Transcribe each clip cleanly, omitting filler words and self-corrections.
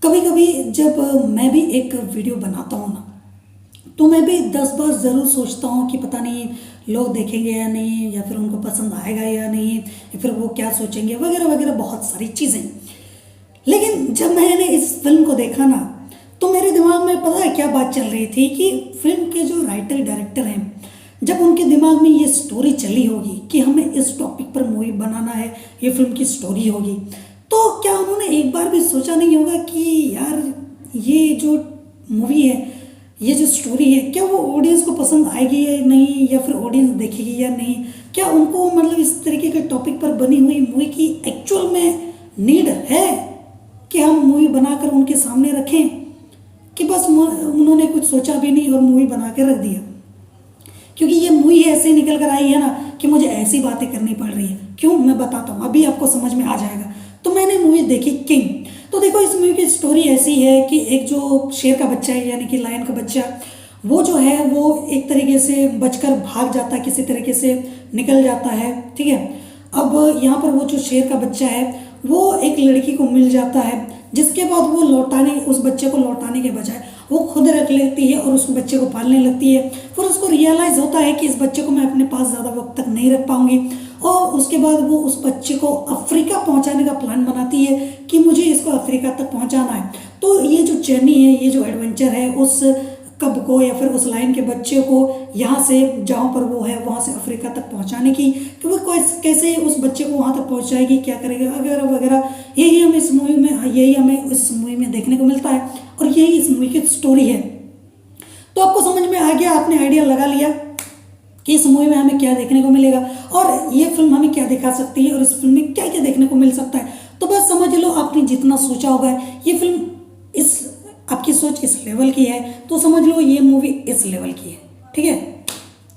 कभी कभी जब मैं भी एक वीडियो बनाता हूँ ना, तो मैं भी 10 बार ज़रूर सोचता हूँ कि पता नहीं लोग देखेंगे या नहीं, या फिर उनको पसंद आएगा या नहीं, या फिर वो क्या सोचेंगे वगैरह वगैरह, बहुत सारी चीज़ें। लेकिन जब मैंने इस फिल्म को देखा ना, तो मेरे दिमाग में पता है क्या बात चल रही थी कि फिल्म के जो राइटर डायरेक्टर हैं, जब उनके दिमाग में ये स्टोरी चली होगी कि हमें इस टॉपिक पर मूवी बनाना है, ये फिल्म की स्टोरी होगी, तो क्या उन्होंने एक बार भी सोचा नहीं होगा कि यार ये जो मूवी है, ये जो स्टोरी है, क्या वो ऑडियंस को पसंद आएगी या नहीं, या फिर ऑडियंस देखेगी या नहीं, क्या उनको मतलब इस तरीके के टॉपिक पर बनी हुई मूवी की एक्चुअल में नीड है कि हम मूवी बनाकर उनके सामने रखें, कि बस उन्होंने कुछ सोचा भी नहीं और मूवी बना के रख दिया। क्योंकि ये मूवी ऐसे निकल कर आई है ना कि मुझे ऐसी बातें करनी पड़ रही है। क्यों, मैं बताता हूँ, अभी आपको समझ में आ जाएगा। तो मैंने मूवी देखी किंग। तो देखो, इस मूवी की स्टोरी ऐसी है कि एक जो शेर का बच्चा है, यानी कि लायन का बच्चा, वो जो है वो एक तरीके से बचकर भाग जाता है, किसी तरीके से निकल जाता है, ठीक है। अब यहाँ पर वो जो शेर का बच्चा है वो एक लड़की को मिल जाता है, जिसके बाद वो लौटाने, उस बच्चे को लौटाने के बजाय वो खुद रख लेती है और उस बच्चे को पालने लगती है। फिर उसको रियलाइज़ होता है कि इस बच्चे को मैं अपने पास ज़्यादा वक्त तक नहीं रख पाऊंगी, और उसके बाद वो उस बच्चे को अफ्रीका पहुंचाने का प्लान बनाती है कि मुझे इसको अफ्रीका तक पहुंचाना है। तो ये जो जर्नी है, ये जो एडवेंचर है, उस कब को या फिर उस लाइन के बच्चे को यहाँ से जहाँ पर वो है वहाँ से अफ्रीका तक पहुँचाने की, कि वो कैसे उस बच्चे को वहाँ तक पहुँचाएगी, क्या करेगा वगैरह वगैरह, यही हमें इस मूवी में यही हमें इस मूवी में देखने को मिलता है, और यही इस मूवी की स्टोरी है। तो आपको समझ में आ गया, आपने आइडिया लगा लिया कि इस मूवी में हमें क्या देखने को मिलेगा और ये फिल्म हमें क्या दिखा सकती है और इस फिल्म में क्या क्या देखने को मिल सकता है। तो बस समझ लो, आपने जितना सोचा होगा ये फिल्म इस आपकी सोच इस लेवल की है, तो समझ लो ये मूवी इस लेवल की है, ठीक है।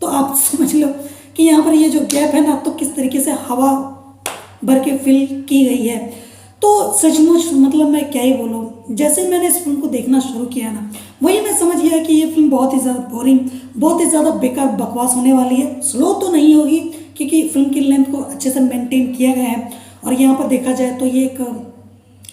तो आप समझ लो कि यहाँ पर ये जो गैप है ना, तो किस तरीके से हवा भर के फिल की गई है। तो सचमुच मतलब मैं क्या ही बोलूँ, जैसे मैंने इस फिल्म को देखना शुरू किया ना, वही मैं समझ गया कि ये फिल्म बहुत ही ज़्यादा बोरिंग, बहुत ही ज़्यादा बेकार बकवास होने वाली है। स्लो तो नहीं होगी क्योंकि फिल्म की लेंथ को अच्छे से मेंटेन किया गया है, और यहाँ पर देखा जाए तो ये एक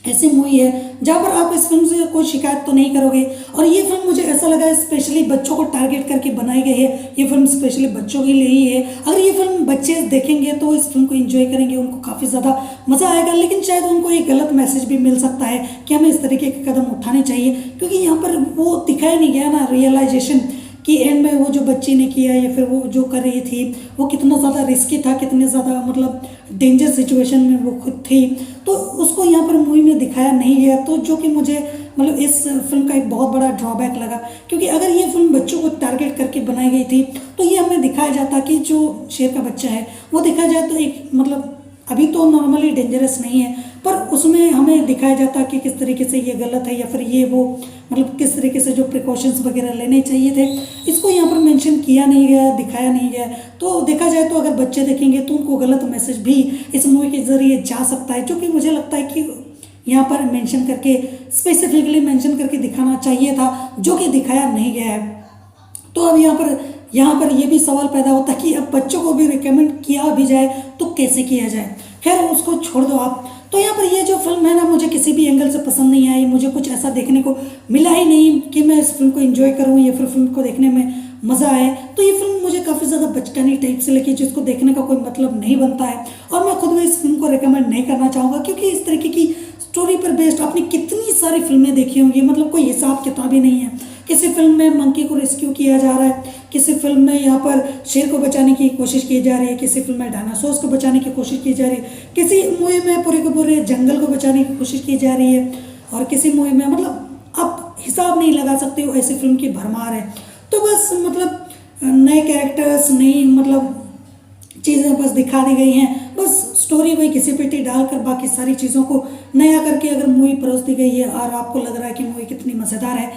ऐसी मूवी है जहाँ पर आप इस फिल्म से कोई शिकायत तो नहीं करोगे। और ये फिल्म मुझे ऐसा लगा स्पेशली बच्चों को टारगेट करके बनाई गई है, ये फिल्म स्पेशली बच्चों के लिए ही है। अगर ये फिल्म बच्चे देखेंगे तो इस फिल्म को एंजॉय करेंगे, उनको काफ़ी ज़्यादा मज़ा आएगा, लेकिन शायद उनको एक गलत मैसेज भी मिल सकता है कि हमें इस तरीके के कदम उठाने चाहिए, क्योंकि यहाँ पर वो दिखाया नहीं गया ना रियलाइजेशन कि एंड में वो जो बच्ची ने किया या फिर वो जो कर रही थी वो कितना ज़्यादा रिस्की था, कितने ज़्यादा मतलब डेंजर सिचुएशन में वो खुद थी, तो उसको यहाँ पर मूवी में दिखाया नहीं गया। तो जो कि मुझे मतलब इस फिल्म का एक बहुत बड़ा ड्रॉबैक लगा, क्योंकि अगर ये फिल्म बच्चों को टारगेट करके बनाई गई थी तो ये हमें दिखाया जाता कि जो शेर का बच्चा है वो दिखाया जाए तो एक मतलब अभी तो नॉर्मली डेंजरस नहीं है, पर उसमें हमें दिखाया जाता कि किस तरीके से ये गलत है या फिर ये वो, मतलब किस तरीके से जो प्रिकॉशंस वगैरह लेने चाहिए थे, इसको यहाँ पर मेंशन किया नहीं गया, दिखाया नहीं गया। तो देखा जाए तो अगर बच्चे देखेंगे तो उनको गलत मैसेज भी इस मूवी के ज़रिए जा सकता है, जो कि मुझे लगता है कि यहाँ पर मेंशन करके, स्पेसिफिकली मेंशन करके दिखाना चाहिए था, जो कि दिखाया नहीं गया है। तो अब यहाँ पर ये भी सवाल पैदा होता है कि अब बच्चों को भी रिकमेंड किया भी जाए तो कैसे किया जाए। खैर उसको छोड़ दो आप। तो यहाँ पर ये जो फिल्म है ना, मुझे किसी भी एंगल से पसंद नहीं आई, मुझे कुछ ऐसा देखने को मिला ही नहीं कि मैं इस फिल्म को एंजॉय करूँ या फिर फिल्म को देखने में मज़ा आए। तो ये फिल्म मुझे काफ़ी ज़्यादा बचकानी टाइप से लगी, जिसको देखने का कोई मतलब नहीं बनता है, और मैं खुद भी इस फिल्म को रिकमेंड नहीं करना चाहूँगा, क्योंकि इस तरीके की स्टोरी पर बेस्ड आपने कितनी सारी फिल्में देखी होंगी, मतलब कोई हिसाब किताब ही नहीं है। किसी फिल्म में मंकी को रेस्क्यू किया जा रहा है, किसी फिल्म में यहाँ पर शेर को बचाने की कोशिश की जा रही है, किसी फिल्म में डायनासोर्स को बचाने की कोशिश की जा रही है, किसी मूवी में पूरे के पूरे जंगल को बचाने की कोशिश की जा रही है, और किसी मूवी में मतलब आप हिसाब नहीं लगा सकते हो, ऐसी फिल्म की भरमार है। तो बस मतलब नए कैरेक्टर्स, नई मतलब चीज़ें बस दिखा दी गई हैं, बस स्टोरी वही घिसी पिटी डालकर बाकी सारी चीज़ों को नया करके अगर मूवी परोस दी गई है और आपको लग रहा है कि मूवी कितनी मज़ेदार है,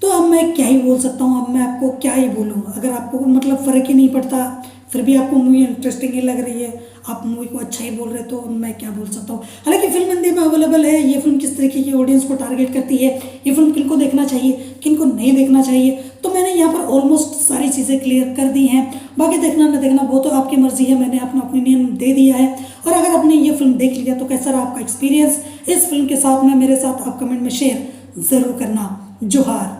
तो अब मैं क्या ही बोल सकता हूँ, अब मैं आपको क्या ही बोलूँ। अगर आपको मतलब फ़र्क ही नहीं पड़ता फिर भी आपको मूवी इंटरेस्टिंग ही लग रही है, आप मूवी को अच्छा ही बोल रहे, तो मैं क्या बोल सकता हूँ। हालांकि फिल्म हिंदी में अवेलेबल है। ये फिल्म किस तरीके की ऑडियंस को टारगेट करती है, ये फिल्म किनको देखना चाहिए, किनको नहीं देखना चाहिए, तो मैंने यहाँ पर ऑलमोस्ट सारी चीज़ें क्लियर कर दी हैं। बाकी देखना न देखना वो तो आपकी मर्जी है, मैंने अपना ओपिनियन दे दिया है। और अगर आपने ये फिल्म देख लिया तो कैसा रहा आपका एक्सपीरियंस इस फिल्म के साथ में मेरे साथ आप कमेंट में शेयर ज़रूर करना। जोहार।